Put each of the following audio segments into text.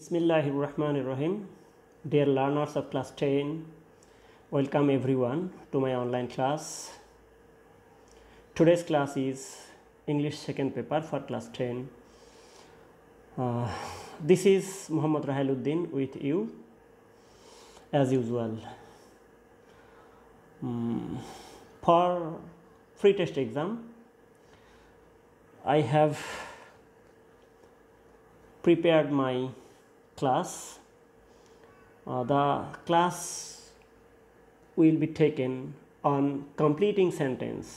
Bismillahirrahmanirrahim. Dear learners of class 10, welcome everyone to my online class. Today's class is English second paper for class 10. This is Muhammad Rahiluddin with you as usual. For free test exam, I have prepared my class. The class will be taken on completing sentence,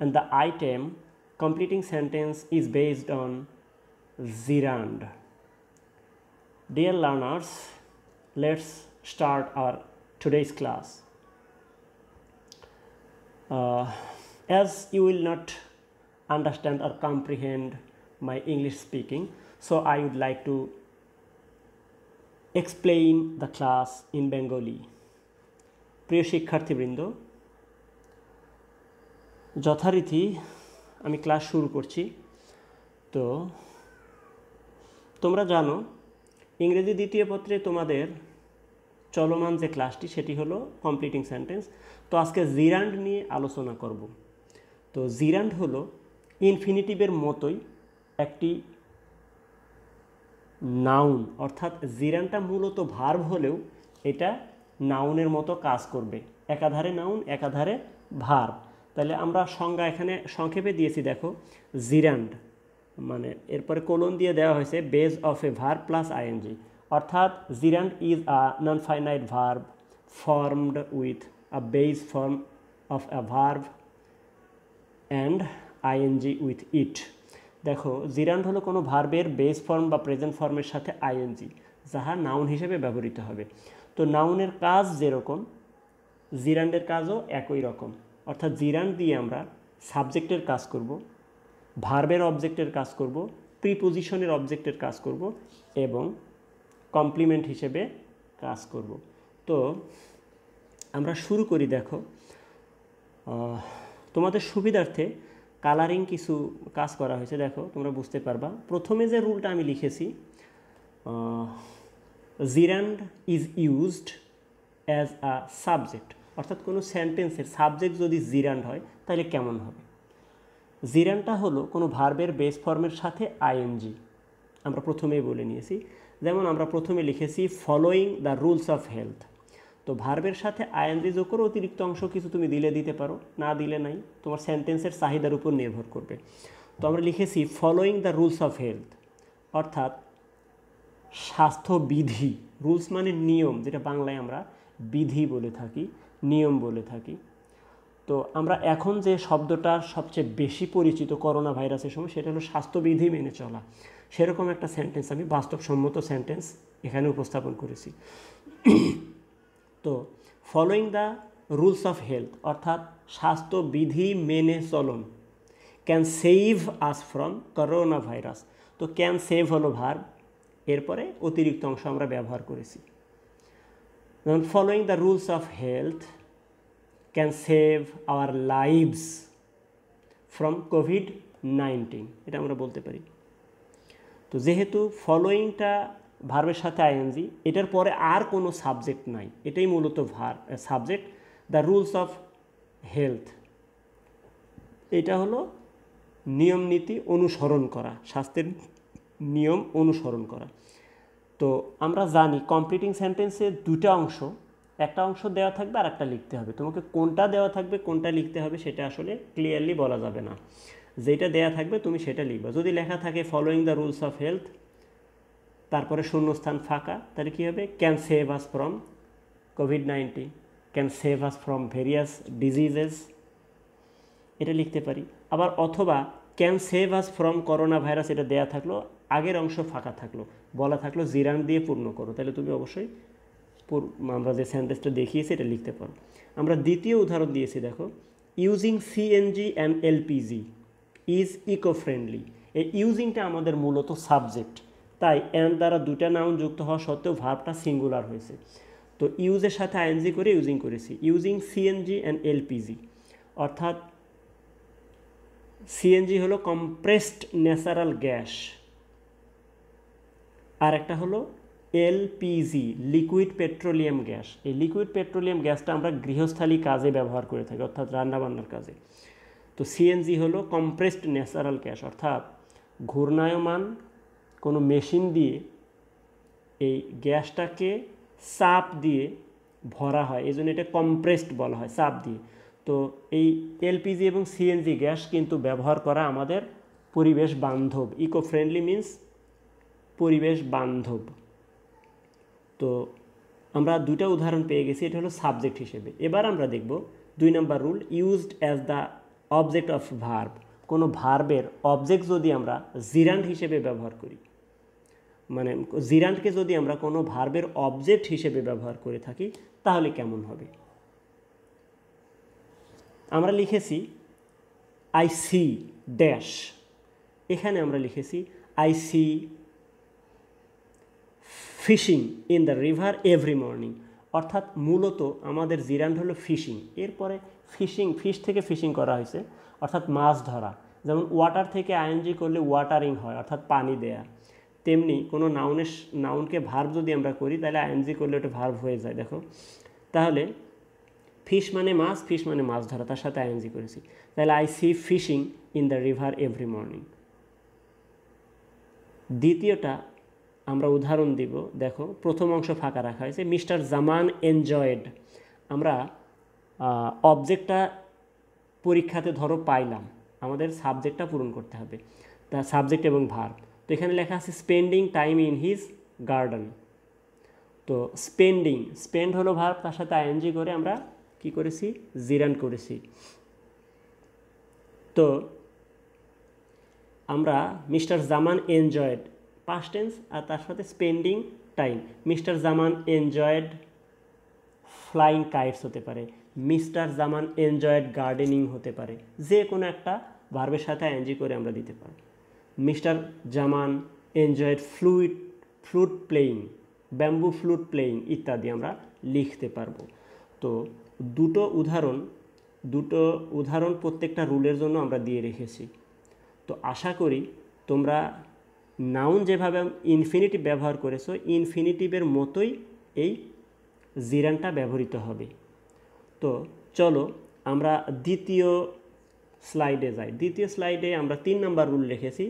and the item completing sentence is based on gerund. Dear learners, let's start our today's class. As you will not understand or comprehend my English speaking, so I would like to explain the class in Bengali. প্রিয় শিক্ষার্থীবৃন্দ, যথারীতি আমি class শুরু করছি। তো তোমরা জানো ইংরেজি দ্বিতীয় পত্রে তোমাদের চলমান যে ক্লাসটি সেটি হলো কমপ্লিটিং সেন্টেন্স। তো আজকে জিরান্ড নিয়ে আলোচনা করব। তো জিরান্ড হলো ইনফিনিটিভের মতোই একটি নাউন, অর্থাৎ জিরান্ডটা মূলত ভার্ব হলেও এটা নাউনের মতো কাজ করবে। একাধারে নাউন, একাধারে ভার্ব। তাহলে আমরা সংজ্ঞা এখানে সংক্ষেপে দিয়েছি, দেখো জিরান্ড মানে এরপরে কোলন দিয়ে দেওয়া হয়েছে base of a verb plus ING, অর্থাৎ gerund is a non finite verb formed with a base form of a verb and ING with it. দেখো জিরান্ড হলো কোনো ভার্বের বেস ফর্ম বা প্রেজেন্ট ফর্মের সাথে আইএনজি, যাহা নাউন হিসেবে ব্যবহৃত হবে। তো নাউনের কাজ যেরকম জিরান্ডের কাজও একই রকম, অর্থাৎ জিরান্ড দিয়ে আমরা সাবজেক্টের কাজ করব, ভার্বের অবজেক্টের কাজ করব, প্রিপোজিশনের অবজেক্টের কাজ করব এবং কমপ্লিমেন্ট হিসেবে কাজ করব। তো আমরা শুরু করি। দেখো তোমাদের সুবিধার্থে কালারিং কিছু কাজ করা হয়েছে, দেখো তোমরা বুঝতে পারবা। প্রথমে যে রুলটা আমি লিখেছি, জিরান্ড is used as a subject, অর্থাৎ কোনো সেন্টেন্সের সাবজেক্ট যদি জিরান্ড হয় তাহলে কেমন হবে। জিরান্ডটা হলো কোনো ভার্বের বেস ফর্মের সাথে আইএনজি, আমরা প্রথমেই বলে নিয়েছি। যেমন আমরা প্রথমে লিখেছি following the rules of health. তো ভার্বের সাথে আইএনজি যোগ করে অতিরিক্ত অংশ কিছু তুমি দিতে পারো, না দিলে নাই, তোমার সেন্টেন্সের চাহিদার উপর নির্ভর করবে। তো আমরা লিখেছি following the rules of health, অর্থাৎ স্বাস্থ্যবিধি। রুলস মানে নিয়ম, যেটা বাংলায় আমরা বিধি বলে থাকি, নিয়ম বলে থাকি। তো আমরা এখন যে শব্দটার সবচেয়ে বেশি পরিচিত করোনা ভাইরাসের সময়, সেটা হলো স্বাস্থ্যবিধি মেনে চলা। সেরকম একটা সেন্টেন্স আমি বাস্তবসম্মত সেন্টেন্স এখানে উপস্থাপন করেছি। তো following the rules of health অর্থাৎ স্বাস্থ্যবিধি মেনে চলন, can save us from corona virus. তো ক্যান সেভ হলো ভার্ব, এরপরে অতিরিক্ত অংশ আমরা ব্যবহার করেছি। যেমন following the rules of health can save our lives from COVID-19, এটা আমরা বলতে পারি। তো যেহেতু ফলোয়িংটা ভার্বের সাথে আইএনজি, এটার পরে আর কোনো সাবজেক্ট নাই, এটাই মূলত subject. The rules of health, এটা হলো নিয়ম নীতি অনুসরণ করা, স্বাস্থ্যের নিয়ম অনুসরণ করা। তো আমরা জানি কমপ্লিটিং সেন্টেন্সে দুটো অংশ, একটা অংশ দেওয়া থাকবে আর একটা লিখতে হবে। তোমাকে কোনটা দেওয়া থাকবে কোনটা লিখতে হবে সেটা আসলে ক্লিয়ারলি বলা যাবে না। যেটা দেওয়া থাকবে তুমি সেটা লিখবা। যদি লেখা থাকে following the rules of health, তারপরে শূন্যস্থান ফাঁকা, তাহলে কী হবে? Can save us from COVID-19, can save us from various diseases, এটা লিখতে পারি। আবার অথবা can save us from corona virus, এটা দেয়া থাকলো, আগের অংশ ফাঁকা থাকলো, বলা থাকলো জিরান্ড দিয়ে পূর্ণ করো, তাহলে তুমি অবশ্যই আমরা যে সেন্টেন্সটা দেখিয়েছি এটা লিখতে পারো। আমরা দ্বিতীয় উদাহরণ দিয়েছি, দেখো using CNG and LPG is eco friendly. এই ইউজিংটা আমাদের মূলত সাবজেক্ট, তাই অ্যান্ড দ্বারা দুটা নাউন যুক্ত হওয়া সত্ত্বেও ভার্বটা সিঙ্গুলার হয়েছে। তো ইউজের সাথে আইএনজি করে ইউজিং করেছি। ইউজিং সিএনজি অ্যান্ড এলপিজি, অর্থাৎ সিএনজি হলো কম্প্রেসড ন্যাচারাল গ্যাস, আর একটা হলো এলপিজি, লিকুইড পেট্রোলিয়াম গ্যাস। এই লিকুইড পেট্রোলিয়াম গ্যাসটা আমরা গৃহস্থালী কাজে ব্যবহার করে থাকি, অর্থাৎ রান্নাবান্নার কাজে। তো সিএনজি হলো কম্প্রেসড ন্যাচারাল গ্যাস, অর্থাৎ ঘূর্ণায়মান কোনো মেশিন দিয়ে এই গ্যাসটাকে চাপ দিয়ে ভরা হয়, এই জন্য এটা কম্প্রেসড বলা হয়, চাপ দিয়ে। তো এই এলপিজি এবং সিএনজি গ্যাস কিন্তু ব্যবহার করা আমাদের পরিবেশ বান্ধব, ইকো ফ্রেন্ডলি মিন্স পরিবেশ বান্ধব। তো আমরা দুইটা উদাহরণ পেয়ে গেছি, এটা হলো সাবজেক্ট হিসেবে। এবার আমরা দেখব 2 নম্বর rule, used as the object of verb. কোনো ভার্বের অবজেক্ট যদি আমরা জিরান্ড হিসেবে ব্যবহার করি, মানে জিরান্ডকে যদি আমরা কোনো ভার্বের অবজেক্ট হিসেবে ব্যবহার করে থাকি, তাহলে কেমন হবে? আমরা লিখেছি আই সি ড্যাশ, এখানে আমরা লিখেছি I see fishing in the river every morning, অর্থাৎ মূলত আমাদের জিরান্ড হলো ফিশিং। এরপরে ফিশিং, ফিশ থেকে ফিশিং করা হয়েছে, অর্থাৎ মাছ ধরা। যেমন ওয়াটার থেকে আইএনজি করলে ওয়াটারিং হয়, অর্থাৎ পানি দেয়া। তেমনি কোনো নাউনকে ভার্ব যদি আমরা করি, তাহলে আইএনজি করলে ওটা ভার্ব হয়ে যায়। দেখো, তাহলে ফিশ মানে মাছ, ফিশ মানে মাছ ধরা, তার সাথে আইএনজি করেছি, তাহলে I see fishing in the river every morning. দ্বিতীয়টা আমরা উদাহরণ দিব, দেখো প্রথম অংশ ফাঁকা রাখা হয়েছে, মিস্টার জামান এনজয়েড। আমরা অবজেক্টটা পরীক্ষাতে ধরো পাইলাম, আমাদের সাবজেক্টটা পূরণ করতে হবে, তা সাবজেক্ট এবং ভার্ব। তো এখানে লেখা আছে spending time in his garden. তো স্পেন্ডিং, স্পেন্ড হলো ভার্ব, তার সাথে আইএনজি করে আমরা কি করেছি, জিরান্ড করেছি। তো আমরা mister Zaman enjoyed past tense, আর তার সাথে spending time. Mister Zaman enjoyed flying kites হতে পারে, মিস্টার জামান এনজয়েড গার্ডেনিং হতে পারে, যে কোনো একটা ভার্বের সাথে আইএনজি করে আমরা দিতে পারি। Mr Zaman enjoyed flute playing, bamboo flute playing ইত্যাদি আমরা লিখতে পারবো। তো দুটো উদাহরণ প্রত্যেকটা রুলের জন্য আমরা দিয়ে রেখেছি। তো আশা করি তোমরা নাউন যেভাবে ইনফিনিটিভ ব্যবহার করেছো, ইনফিনিটিভের মতোই এই জিরানটা ব্যবহৃত হবে। তো চলো আমরা দ্বিতীয় স্লাইডে যাই। দ্বিতীয় স্লাইডে আমরা 3 নম্বর রুল লিখেছি,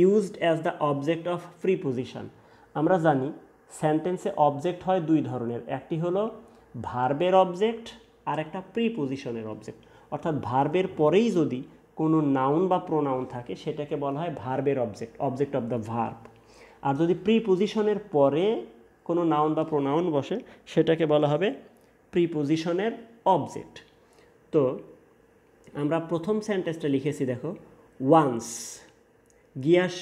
used as the object of preposition. আমরা জানি সেন্টেন্সে অবজেক্ট হয় 2 ধরনের, একটি হলো ভার্বের অবজেক্ট আর একটা প্রিপোজিশনের অবজেক্ট। অর্থাৎ ভার্বের পরেই যদি কোনো নাউন বা প্রোনাউন থাকে, সেটাকে বলা হয় ভার্বের object, object of the verb. আর যদি প্রিপোজিশনের পরে কোনো নাউন বা প্রোনাউন বসে, সেটাকে বলা হবে প্রিপোজিশনের অবজেক্ট। তো আমরা প্রথম সেন্টেন্সটা লিখেছি, দেখো, once Ghiyas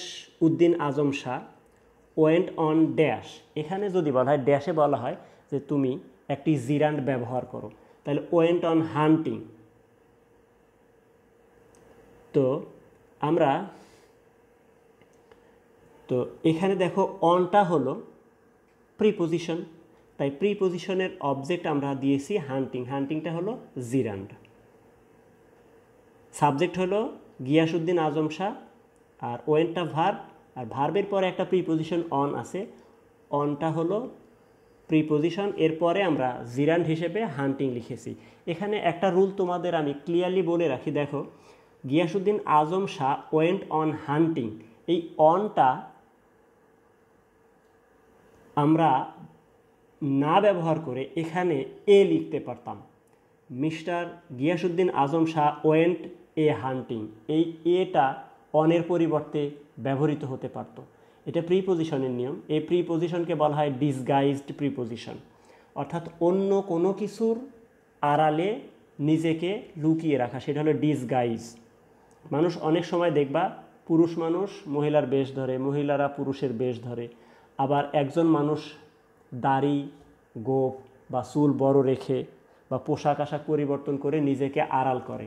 Uddin Azam Shah went on dash. এখানে যদি বলা হয়, ড্যাশে বলা হয় যে তুমি একটি জিরান্ড ব্যবহার করো, তাহলে ওয়েন্ট অন হান্টিং। তো আমরা এখানে দেখো অনটা হলো প্রিপোজিশন, তাই প্রিপোজিশনের অবজেক্ট আমরা দিয়েছি হান্টিং, হান্টিংটা হলো জিরান্ড। সাবজেক্ট হলো গিয়াসউদ্দিন আজম শাহ, আর ওয়েন্টটা ভার্ব, আর ভার্বের পরে একটা প্রিপোজিশন অন আছে, অনটা হলো প্রিপোজিশন, এরপরে আমরা জিরান্ড হিসেবে হান্টিং লিখেছি। এখানে একটা রুল তোমাদের আমি ক্লিয়ারলি বলে রাখি, দেখো, গিয়াসউদ্দিন আজম শাহ ওয়েন্ট অন হান্টিং, এই অনটা আমরা না ব্যবহার করে এখানে এ লিখতে পারতাম, মিস্টার গিয়াসউদ্দিন আজম শাহ ওয়েন্ট এ হান্টিং। এই এটা অনের পরিবর্তে ব্যবহৃত হতে পারত। এটা প্রিপোজিশনের নিয়ম। এই প্রিপোজিশনকে বলা হয় ডিসগাইজড প্রিপোজিশন, অর্থাৎ অন্য কোনো কিছুর আড়ালে নিজেকে লুকিয়ে রাখা, সেটা হলো ডিসগাইজ। মানুষ অনেক সময় দেখবা, পুরুষ মানুষ মহিলার বেশ ধরে, মহিলারা পুরুষের বেশ ধরে, আবার একজন মানুষ দাড়ি, গোঁফ বা চুল বড় রেখে বা পোশাক আশাক পরিবর্তন করে নিজেকে আড়াল করে,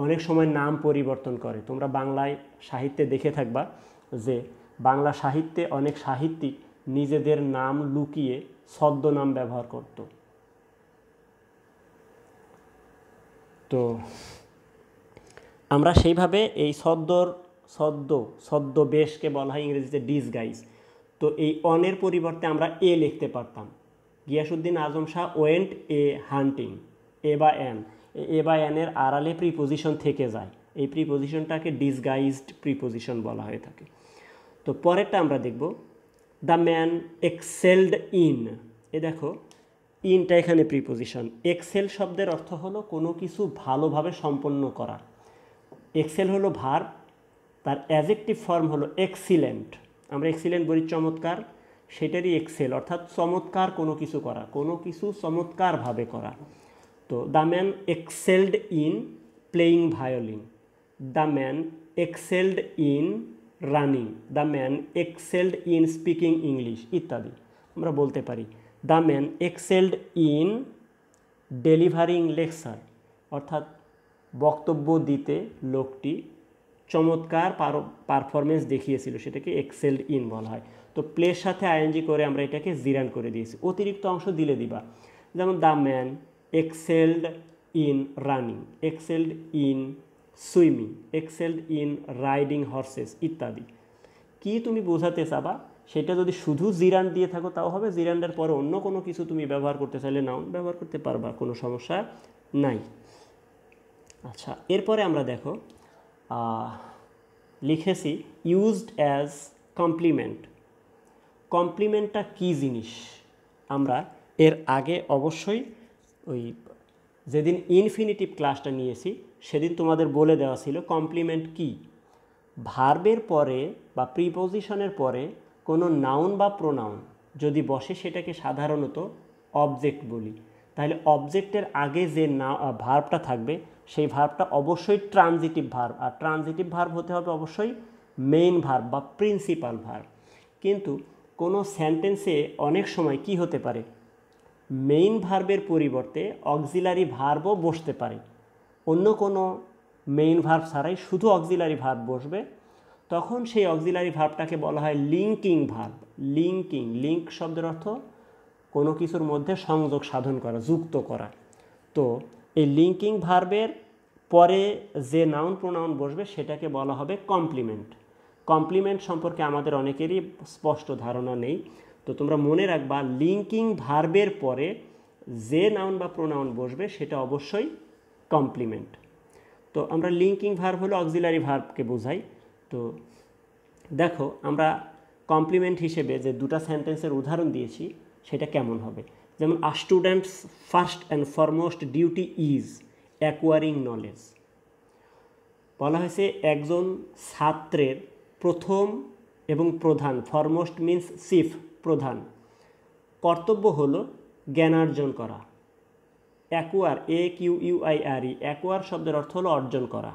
অনেক সময় নাম পরিবর্তন করে। তোমরা বাংলায় সাহিত্যে দেখে থাকবা যে বাংলা সাহিত্যে অনেক সাহিত্যিক নিজেদের নাম লুকিয়ে ছদ্মনাম ব্যবহার করত। তো আমরা সেইভাবে এই ছদ্মবেশকে বলা হয় ইংরেজিতে ডিসগাইজ। তো এই অনের পরিবর্তে আমরা এ লিখতে পারতাম। গিয়াসউদ্দিন আজম শাহ ওয়েন্ট এ হান্টিং, এ বা এন, এ বা এনের আড়ালে প্রিপোজিশন থেকে যায়, এই প্রিপোজিশনটাকে ডিসগাইজড প্রিপোজিশন বলা হয়ে থাকে। তো পরেরটা আমরা দেখব, দ্য ম্যান এক্সেলড ইন। এ দেখো ইনটা এখানে প্রিপোজিশন। এক্সেল শব্দের অর্থ হলো কোনো কিছু ভালোভাবে সম্পন্ন করা। এক্সেল হলো ভার্ব, তার অ্যাডজেক্টিভ ফর্ম হলো এক্সিলেন্ট। আমরা এক্সিলেন্ট বলি চমৎকার, সেটারই এক্সেল অর্থাৎ চমৎকার কোনো কিছু করা, কোনো কিছু চমৎকারভাবে করা। তো the man excelled in playing violin, the man excelled in running, the man excelled in speaking English ইত্যাদি আমরা বলতে পারি। The man excelled in delivering lecture, অর্থাৎ বক্তব্য দিতে লোকটি চমৎকার পারফরমেন্স দেখিয়েছিল, সেটাকে এক্সেলড ইন বলা হয়। তো প্লের সাথে আইএনজি করে আমরা এটাকে জিরান করে দিয়েছি। অতিরিক্ত অংশ দিলে দিবা, যেমন the man excelled in running, excelled in swimming, excelled in riding horses ইত্যাদি। কি তুমি বোঝাতে চাবা সেটা যদি শুধু জিরান্ড দিয়ে থাকো তাও হবে, জিরান্ডের পরে অন্য কোনো কিছু তুমি ব্যবহার করতে চাইলে নাউন ব্যবহার করতে পারবা, কোনো সমস্যা নাই। আচ্ছা, এরপরে আমরা দেখো লিখেছি ইউজড অ্যাজ কমপ্লিমেন্ট। কমপ্লিমেন্টটা কী জিনিস আমরা এর আগে অবশ্যই ওই যেদিন ইনফিনিটিভ ক্লাসটা নিয়েছি সেদিন তোমাদের বলে দেওয়া ছিল কমপ্লিমেন্ট কি। ভার্বের পরে বা প্রিপোজিশনের পরে কোনো নাউন বা প্রোনাউন যদি বসে সেটাকে সাধারণত অবজেক্ট বলি। তাহলে অবজেক্টের আগে যে ভার্বটা থাকবে সেই ভার্বটা অবশ্যই ট্রানজিটিভ ভার্ব, আর ট্রানজিটিভ ভার্ব হতে হবে অবশ্যই মেইন ভার্ব বা প্রিন্সিপাল ভার্ব। কিন্তু কোনো সেন্টেন্সে অনেক সময় কি হতে পারে, মেইন ভার্বের পরিবর্তে অক্সিলারি ভার্বও বসতে পারে। অন্য কোনো মেইন ভার্ব ছাড়াই শুধু অক্সিলারি ভার্ব বসবে, তখন সেই অক্সিলারি ভার্বটাকে বলা হয় লিঙ্কিং ভার্ব। লিঙ্কিং, লিঙ্ক শব্দের অর্থ কোনো কিছুর মধ্যে সংযোগ সাধন করা, যুক্ত করা। তো এই লিঙ্কিং ভার্বের পরে যে নাউন প্রোনাউন বসবে সেটাকে বলা হবে কমপ্লিমেন্ট। কমপ্লিমেন্ট সম্পর্কে আমাদের অনেকেরই স্পষ্ট ধারণা নেই, তো তোমরা মনে রাখবা লিঙ্কিং ভার্বের পরে যে নাউন বা প্রোনাউন বসবে সেটা অবশ্যই কমপ্লিমেন্ট। তো আমরা লিঙ্কিং ভার্ব হলো অক্সিলারি ভার্বকে বোঝাই। তো দেখো আমরা কমপ্লিমেন্ট হিসেবে যে দুটো সেন্টেন্সের উদাহরণ দিয়েছি সেটা কেমন হবে, যেমন a student's first and foremost duty is acquiring knowledge. বলা হয়েছে একজন ছাত্রের প্রথম এবং প্রধান, ফরমোস্ট মিন্স চিফ, প্রধান কর্তব্য হলো জ্ঞানার্জন করা। অ্যাকোয়ার, AQUIRE, অ্যাকোয়ার শব্দের অর্থ হলো অর্জন করা,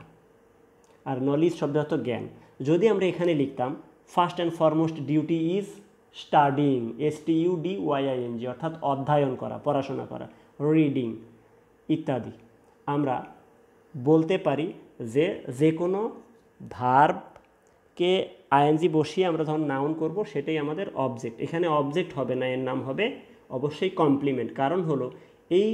আর নলেজ শব্দের অর্থ জ্ঞান। যদি আমরা এখানে লিখতাম first and foremost duty is studying, STUDYING, অর্থাৎ অধ্যয়ন করা, পড়াশোনা করা, রিডিং ইত্যাদি, আমরা বলতে পারি যে যে কোনো ভার্বকে আইএনজি বসিয়ে আমরা যখন নাউন করব সেটাই আমাদের অবজেক্ট। এখানে অবজেক্ট হবে না, এর নাম হবে অবশ্যই কমপ্লিমেন্ট। কারণ হলো এই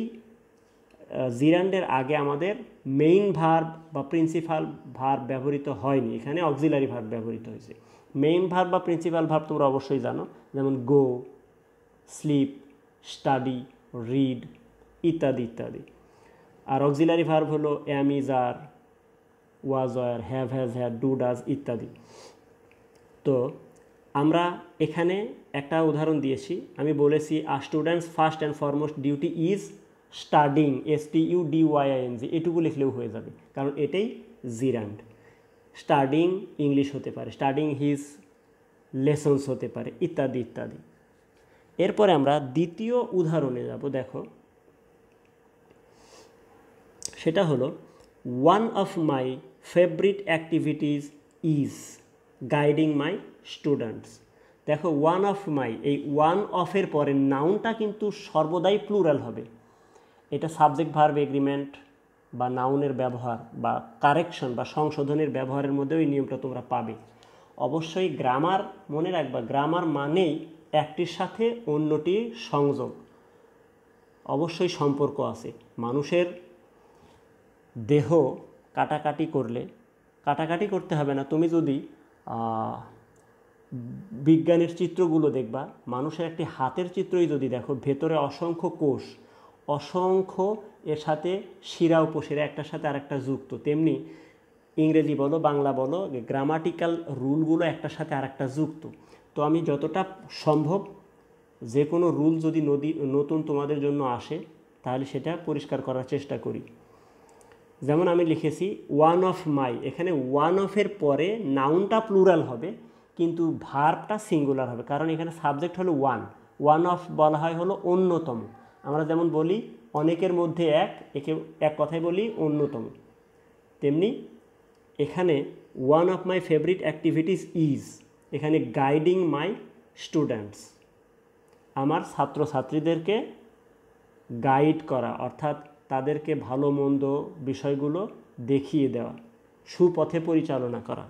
জিরান্ডের আগে আমাদের মেইন ভার্ব বা প্রিন্সিপাল ভার্ব ব্যবহৃত হয়নি, এখানে অক্সিলারি ভার্ব ব্যবহৃত হয়েছে। মেইন ভার্ব বা প্রিন্সিপাল ভার্ব তোমরা অবশ্যই জানো, যেমন গো, স্লিপ, স্টাডি, রিড ইত্যাদি ইত্যাদি। আর অক্সিলারি ভার্ব হলো am, is, are, was, were, have, has, had, do, does ইত্যাদি। তো আমরা এখানে একটা উদাহরণ দিয়েছি, আমি বলেছি a student's first and foremost duty is studying, STUDYING, এটুকু লিখলেও হয়ে যাবে, কারণ এটাই জিরান্ড। স্টাডিং ইংলিশ হতে পারে, স্টাডিং হিজ লেসন্স হতে পারে ইত্যাদি ইত্যাদি। এরপরে আমরা দ্বিতীয় উদাহরণে যাব। দেখো সেটা হলো one of my favourite activities is guiding my students. দেখো ওয়ান অফ মাই, এই ওয়ান অফের পরে নাউনটা কিন্তু সর্বদাই প্লুরাল হবে। এটা সাবজেক্ট ভার্ব এগ্রিমেন্ট বা নাউনের ব্যবহার বা কারেকশন বা সংশোধনের ব্যবহারের মধ্যেও এই নিয়মটা তোমরা পাবে। অবশ্যই গ্রামার মনে রাখবা, গ্রামার মানেই একটির সাথে অন্যটির সংযোগ, অবশ্যই সম্পর্ক আছে। মানুষের দেহ কাটাকাটি করলে, কাটাকাটি করতে হবে না, তুমি যদি বিজ্ঞানের চিত্রগুলো দেখবা, মানুষের একটি হাতের চিত্রই যদি দেখো, ভেতরে অসংখ্য কোষ, অসংখ্য, এর সাথে শিরা উপশিরা একটার সাথে আরেকটা যুক্ত। তেমনি ইংরেজি বলো বাংলা বলো, গ্রামাটিক্যাল রুলগুলো একটার সাথে আরেকটা যুক্ত। তো আমি যতটা সম্ভব যে কোনো রুল যদি নতুন তোমাদের জন্য আসে তাহলে সেটা পরিষ্কার করার চেষ্টা করি। যেমন আমি লিখেছি ওয়ান অফ মাই, এখানে ওয়ান অফের পরে নাউনটা প্লুরাল হবে কিন্তু ভার্বটা সিঙ্গুলার হবে, কারণ এখানে সাবজেক্ট হলো ওয়ান। ওয়ান অফ বলা হয় হলো অন্যতম। আমরা যেমন বলি অনেকের মধ্যে একে এক কথায় বলি অন্যতম, তেমনি এখানে one of my favourite activities is, এখানে গাইডিং মাই স্টুডেন্টস, আমার ছাত্রছাত্রীদেরকে গাইড করা, অর্থাৎ তাদেরকে ভালো মন্দ বিষয়গুলো দেখিয়ে দেওয়া, সুপথে পরিচালনা করা।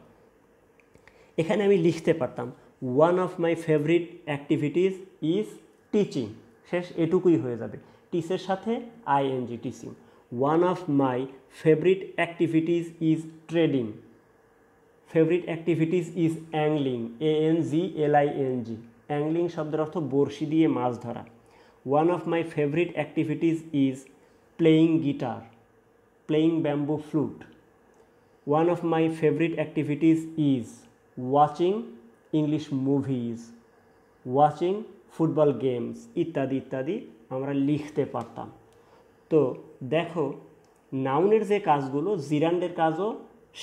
এখানে আমি লিখতে পারতাম one of my favourite activities is teaching, শেষ এটুকুই হয়ে যাবে, টিচের সাথে ING, teaching. One of my favourite activities is trading, favourite activities is অ্যাংলিং, ANGLING, অ্যাংলিং শব্দের অর্থ বড়শি দিয়ে মাছ ধরা। One of my favourite activities is playing guitar, playing bamboo flute. One of my favourite activities is watching English movies, watching football games, ইত্যাদি ইত্যাদি আমরা লিখতে পারতাম। তো দেখো নাউনের যে কাজগুলো, জিরান্ডের কাজও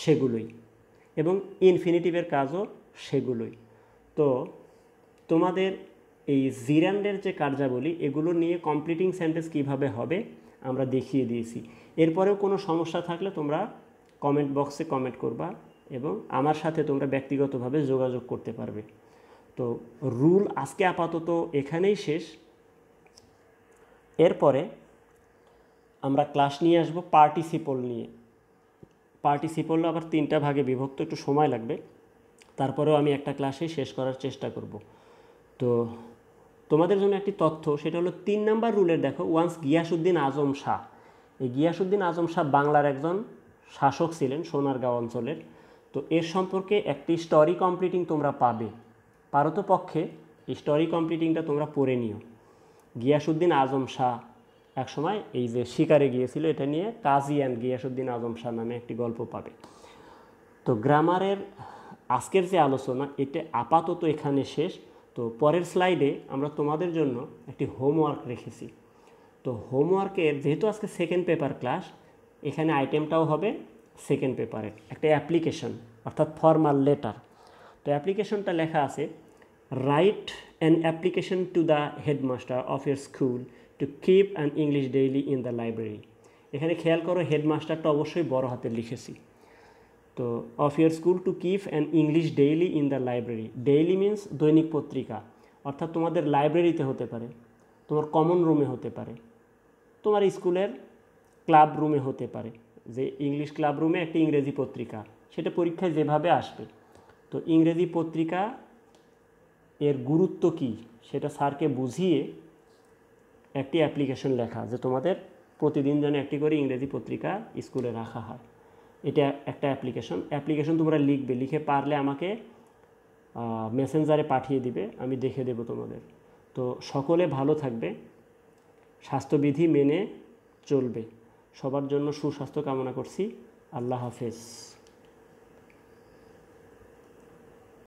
সেগুলোই এবং ইনফিনিটিভের কাজও সেগুলোই। তো তোমাদের এই জিরান্ডের যে কার্যাবলী এগুলো নিয়ে কমপ্লিটিং সেন্টেন্স কিভাবে হবে আমরা দেখিয়ে দিয়েছি। এরপরেও কোনো সমস্যা থাকলে তোমরা কমেন্ট বক্সে কমেন্ট করবা এবং আমার সাথে তোমরা ব্যক্তিগতভাবে যোগাযোগ করতে পারবে। তো রুল আজকে আপাতত এখানেই শেষ। এরপরে আমরা ক্লাস নিয়ে আসবো পার্টিসিপল নিয়ে। পার্টিসিপল আবার 3টা ভাগে বিভক্ত, একটু সময় লাগবে, তারপরেও আমি একটা ক্লাসে শেষ করার চেষ্টা করব। তো তোমাদের জন্য একটি তথ্য, সেটা হলো 3 নাম্বার রুলের দেখো ওয়ান্স গিয়াসউদ্দিন আজম শাহ, এই গিয়াসউদ্দিন আজম শাহ বাংলার একজন শাসক ছিলেন সোনারগাঁও অঞ্চলের। তো এর সম্পর্কে একটি স্টোরি কমপ্লিটিং তোমরা পাবে, পারতপক্ষে এই স্টোরি কমপ্লিটিংটা তোমরা পড়ে নিও। গিয়াসউদ্দিন আজম শাহ একসময় এই যে শিকারে গিয়েছিল, এটা নিয়ে কাজী অ্যান্ড গিয়াসউদ্দিন আজম শাহ নামে একটি গল্প পাবে। তো গ্রামারের আজকের যে আলোচনা এটা আপাতত এখানে শেষ। তো পরের স্লাইডে আমরা তোমাদের জন্য একটি হোমওয়ার্ক রেখেছি। তো হোমওয়ার্কের যেহেতু আজকে সেকেন্ড পেপার ক্লাস, এখানে আইটেমটাও হবে সেকেন্ড পেপারের একটা অ্যাপ্লিকেশন, অর্থাৎ ফর্মাল লেটার। তো অ্যাপ্লিকেশনটা লেখা আছে write an application to the headmaster of your school to keep an English daily in the library. এখানে খেয়াল করো হেডমাস্টারটা অবশ্যই বড় হাতে লিখেছি। তো of your school to keep an English daily in the library, daily means দৈনিক পত্রিকা, অর্থাৎ তোমাদের লাইব্রেরিতে হতে পারে, তোমার কমন রুমে হতে পারে, তোমার স্কুলের ক্লাব রুমে হতে পারে, যে ইংলিশ ক্লাব রুমে একটি ইংরেজি পত্রিকা, সেটা পরীক্ষায় যেভাবে আসবে। তো ইংরেজি পত্রিকা এর গুরুত্ব কী সেটা স্যারকে বুঝিয়ে একটি অ্যাপ্লিকেশন লেখা, যে তোমাদের প্রতিদিন যেন একটি করে ইংরেজি পত্রিকা স্কুলে রাখা হয়। এটা একটা অ্যাপ্লিকেশন তোমরা লিখবে, লিখে পারলে আমাকে মেসেঞ্জারে পাঠিয়ে দিবে, আমি দেখে দেব তোমাদের। তো সকলে ভালো থাকবে, স্বাস্থ্যবিধি মেনে চলবে, সবার জন্য সুস্বাস্থ্য কামনা করছি। আল্লাহ হাফেজ।